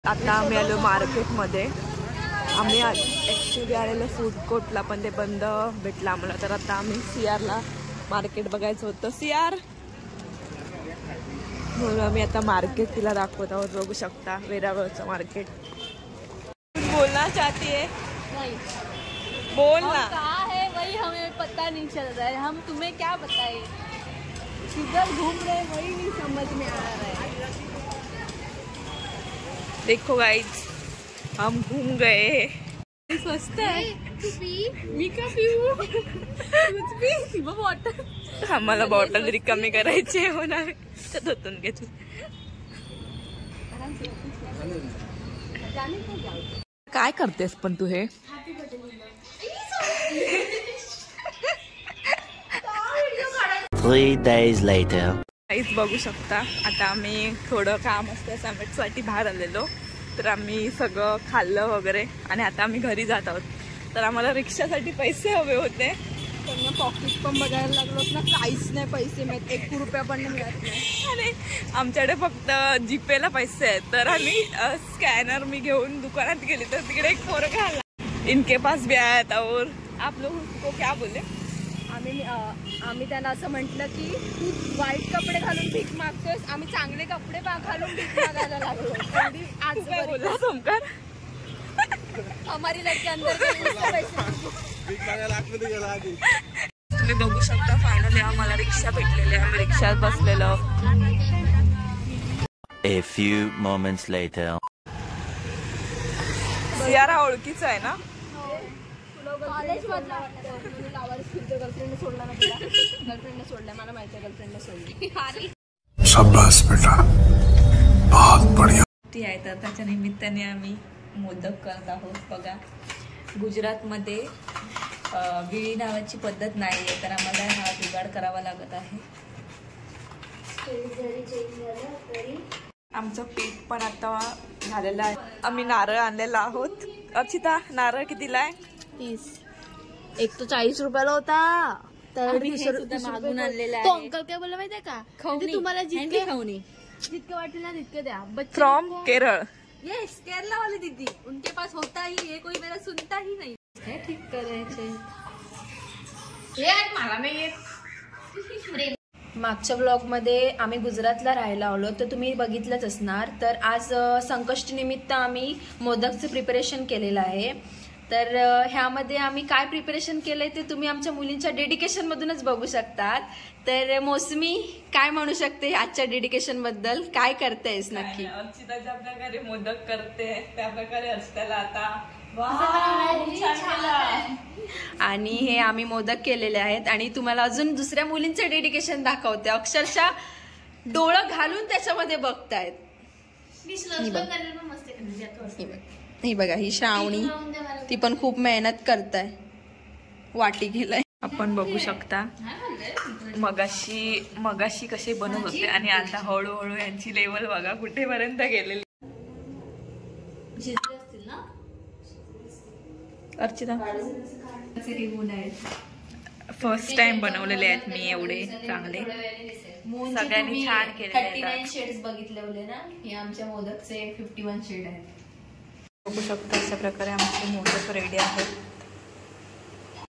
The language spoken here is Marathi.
आता आम्ही आलो मार्केटमध्ये. आम्ही ॲक्च्युली आलेलो फूड कोर्टला, पण ते बंद भेटलं आम्हाला. तर आता आम्ही CRला मार्केट बघायचं होतं. CR म्हणून आम्ही आता मार्केट तिला दाखवत आहोत. बघू शकता वेरावळचं मार्केट. बोलना चाहती है? नहीं. बोल ना. कहाँ है वही हमें पता नहीं चल रहा है. हम तुम्हें क्या बताएं, किधर घूम रहे वही नहीं समझ में आ रहा है. देखो गाइस, हम घूम गए. स्वस्त है. मी का पिऊ? तूच पी बॉटल. आम्हाला बॉटल रिकामी करायची होणार. त्यातून घेतो. काय करतेस पण तू हे? Three days later. काहीच बघू शकता. आता आम्ही थोडं काम असतं समिटसाठी बाहेर आलेलो. तर आम्ही सगळं खाल्लं वगैरे आणि आता आम्ही घरी जात आहोत. तर आम्हाला रिक्षासाठी पैसे हवे होते. त्यांना पॉकेट पण बघायला लागलो ना. काहीच नाही पैसे मिळत. 1 रुपया पण मिळत नाही. आणि आमच्याकडे फक्त जीपेला पैसे आहेत. तर आम्ही स्कॅनर मी घेऊन दुकानात गेली तर तिकडे एक पोरगा आला. इनके पास भी आया था. और आप लोग को क्या बोले? आम्ही त्यांना असं म्हटलं की तू वाईट कपडे घालून भीक मागतोस. आम्ही चांगले कपडे घालून भीक मागायला लागलो. आज काय बोलला सोमकार? हमारी लड़की अंदर तुम्ही बघू शकता फायनली आम्हाला रिक्षा भेटलेली आहे. आम्ही रिक्षात बसलेलो. A few moments later. Saiyaara ओळखीचा आहे ना? कॉलेज मधला गर्लफ्रेंडने सोडला ना तुला. गर्लफ्रेंडने सोडला. मला माहिती आहे गर्लफ्रेंडने सोडली. शाबाश बेटा, बहुत बढ़िया. ती आहे तर त्याच्या निमित्ताने आम्ही मोदक करत आहोत. बघा, गुजरातमध्ये विळी नावाची पद्धत नाही आहे, तर आम्हाला हा जुगाड करावा लागत आहे. आमचं पीठ पण आता झालेलं आहे. आम्ही नारळ आणलेला आहोत. अर्चिता, नारळ कितीला आहे? 30. एक तो 40 रुपयाला होता. तर मागून आणलेला आहे. तो अंकल काय बोलला माहितीये का? तुम्हाला जितके वाटेल ना तितके द्या. फ्रॉम केरळ. यस, केरला वाली दीदी. उनके पास होता ही है, कोई मेरा सुनता ही नहीं. ठीक करायचे. मला नाही येत. मागच्या ब्लॉग मध्ये आम्ही गुजरातला राहायला आलो, तर तुम्ही बघितलंच असणार. तर आज संकष्टी निमित्त आम्ही मोदकचं प्रिपरेशन केलेलं आहे. तर ह्यामध्ये आम्ही काय प्रिपरेशन केलंय ते तुम्ही आमच्या मुलींच्या डेडिकेशन मधूनच बघू शकतात. तर मौसमी काय म्हणू शकते आजच्या डेडिकेशन बद्दल? काय करतेस नक्की? अर्चिता ज्या प्रकारे मोदक करते त्या प्रकारे अर्चिताला आता आणि हे आम्ही मोदक केलेले आहेत. आणि तुम्हाला अजून दुसऱ्या मुलींचे डेडिकेशन दाखवते. अक्षरशः डोळं घालून त्याच्यामध्ये बघतायत. ही बघा, ही श्रावणी, ती पण खूप मेहनत करताय. वाटी गेलाय. आपण बघू शकता मगाशी कसे बनत होते आणि आता हळूहळू यांची लेवल बघा कुठेपर्यंत गेलेली. अर्चिता, फर्स्ट टाइम बनवलेले आहेत मी एवढे चांगले. सगळ्यांनी छान केले. 39 शेड्स बघितले ना. हे आमच्या मोदकचे 51 शेड आहेत. बघू शकता अशा प्रकारे आमचे मोदक रेडी आहेत.